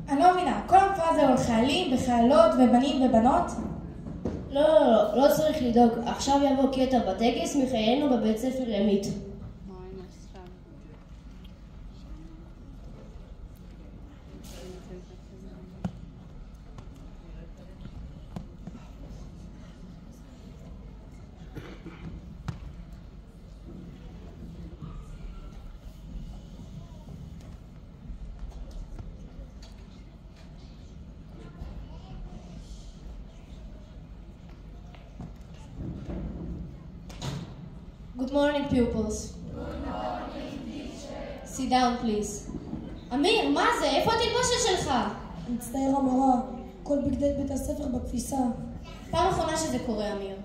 אני לא מבינה, כל המופע הזה הוא על חיילים וחיילות ובנים ובנות? לא צריך לדאוג. עכשיו יבוא קטע בטקס מחיינו בבית ספר ימית. Good morning, pupils. Good morning, teacher. Sit down, please. אמיר, מה זה? איפה התלבושת שלך? מצטער המורה, כל בגדי בית הספר בכביסה. פעם אחרונה שזה קורה, אמיר.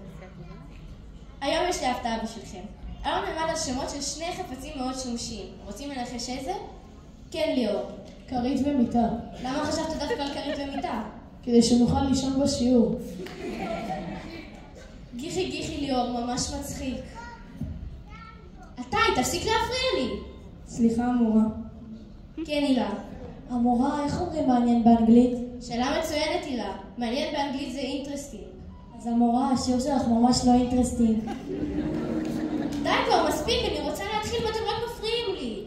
היום יש לי הפתעה בשבילכם. היום נלמד על שמות של שני חפצים מאוד שימושיים. רוצים לנחש איזה? כן, ליאור. כרית ומיטה. למה חשבת דווקא על כרית ומיטה? כדי שנוכל לישון בשיעור. גיחי ליאור, ממש מצחיק. תפסיק להפריע לי. סליחה המורה. כן, הילה. המורה, איך אומרים מעניין באנגלית? שאלה מצוינת, הילה. מעניין באנגלית זה אינטרסטינג. אז המורה, השיעור שלך ממש לא אינטרסטינג. די כבר, מספיק, אני רוצה להתחיל ואתם רק מפריעים לי.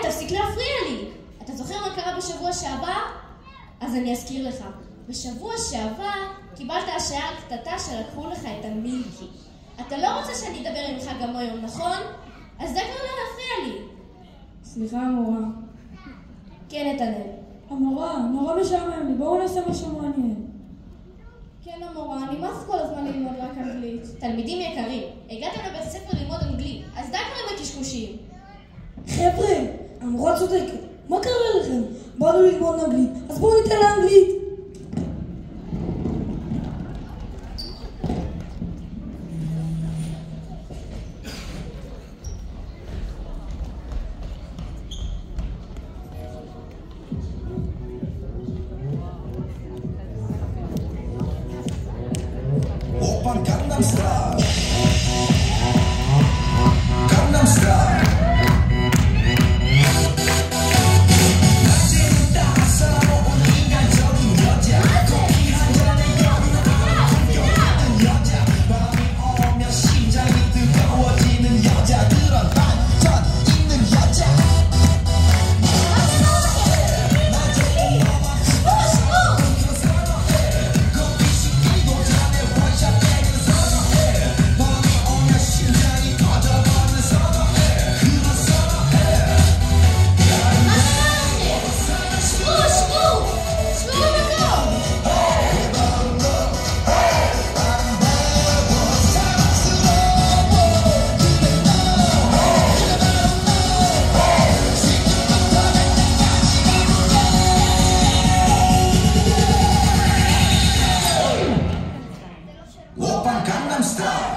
תפסיק להפריע לי. אתה זוכר מה קרה בשבוע שעבר? אז אני אזכיר לך. בשבוע שעבר קיבלת השעיה על קטטה שלקחו לך את המילקי. אתה לא רוצה שאני אדבר עמך גם היום, נכון? אז די כבר לא להפריע לי. סליחה המורה. כן, נתנאל. המורה, נורא משעמם לי, בואו נעשה משהו מעניין. כן, המורה, אני נמאס כל הזמן ללמוד רק אנגלית. תלמידים יקרים, הגעתם לבית הספר ללמוד אנגלית, אז די כבר עם הקשקושים. חבר'ה, המורה צודקת. מה קרה לכם? באנו ללמוד אנגלית, אז בואו ניתן לאנגלית. Gangnam Style. Gangnam Style. 낮에부터 살아온 인간적인 여자. 커피 한 잔에 열나는 여자. 밤이 오면 심장이 뜨거워지는 여자. 그런 반전 있는 여자. Gangnam Style.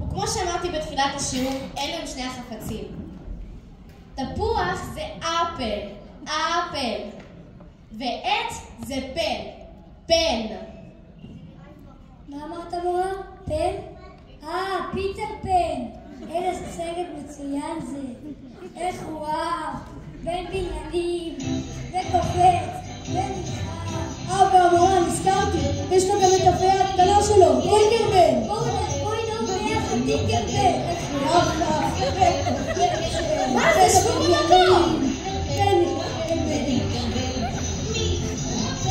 וכמו שאמרתי בתחילת השיעור, אלו הם שני החפצים. תפוח זה אפל, אפל. ועט זה פן, פן. מה אמרת מורה? פן? פיטר פן. איזה סרט מצוין זה. איך הוא אהב, בין בניינים, וקופץ, ונלחם. והמורה, נזכרתי, יש לו גם את הפה הקטנה שלו, טינקרבן. בואי נאום ביחד, טינקרבן. מה זה? שבו במקום!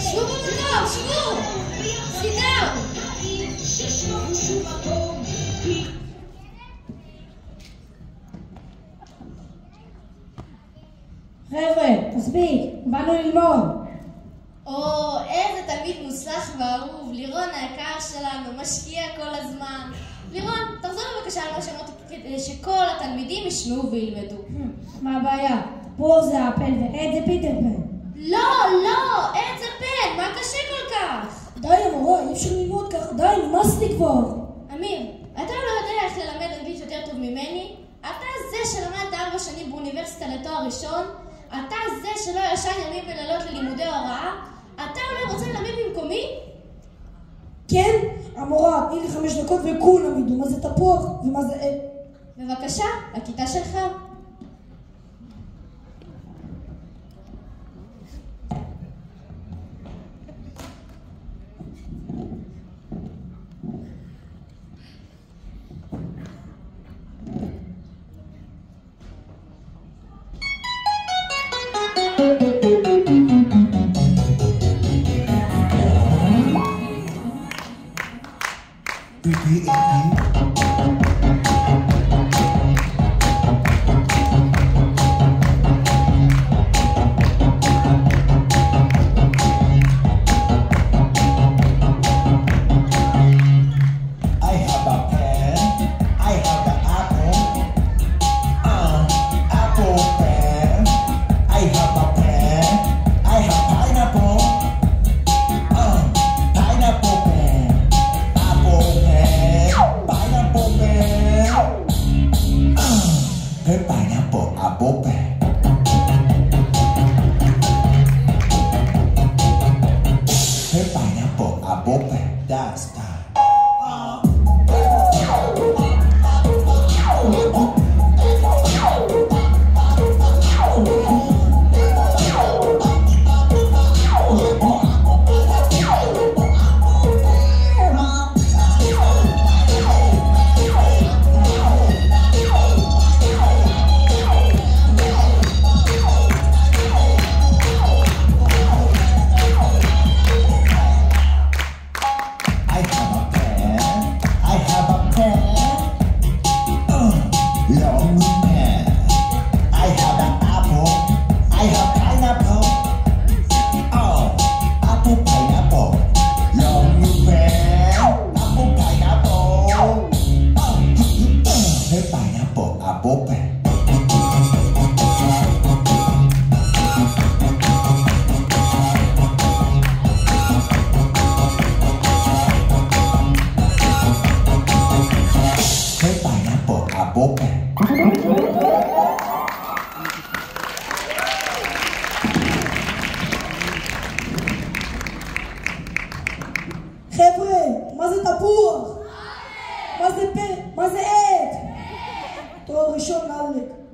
שבו במקום, שבו! Sit down! חבר'ה, מספיק, באנו ללמוד. איזה תלמיד מוצלח ואהוב, לירון היקר שלנו, משקיע כל הזמן. לירון, תחזור בבקשה על מה שאמרתי כדי שכל התלמידים ישמעו וילמדו. מה הבעיה? פה זה אפל ועט זה פיטר פן. לא, עט זה פן, מה קשה כל כך? די המורה, אי אפשר ללמוד ככה, די, נמאס לי כבר. אמיר, אתה לא יודע איך ללמד אנגלית יותר טוב ממני? אתה זה שלמד 4 שנים באוניברסיטה לתואר ראשון? אתה זה שלא ישן ימים ולילות ללימודי הוראה? אתה אולי רוצה ללמד במקומי? כן? המורה, תני לי 5 דקות וכולם ידעו מה זה תפוח ומה זה עט. בבקשה, הכיתה שלך. חבר'ה, מה זה תפוח? מה זה פה? מה זה עט? תואר ראשון, אלק.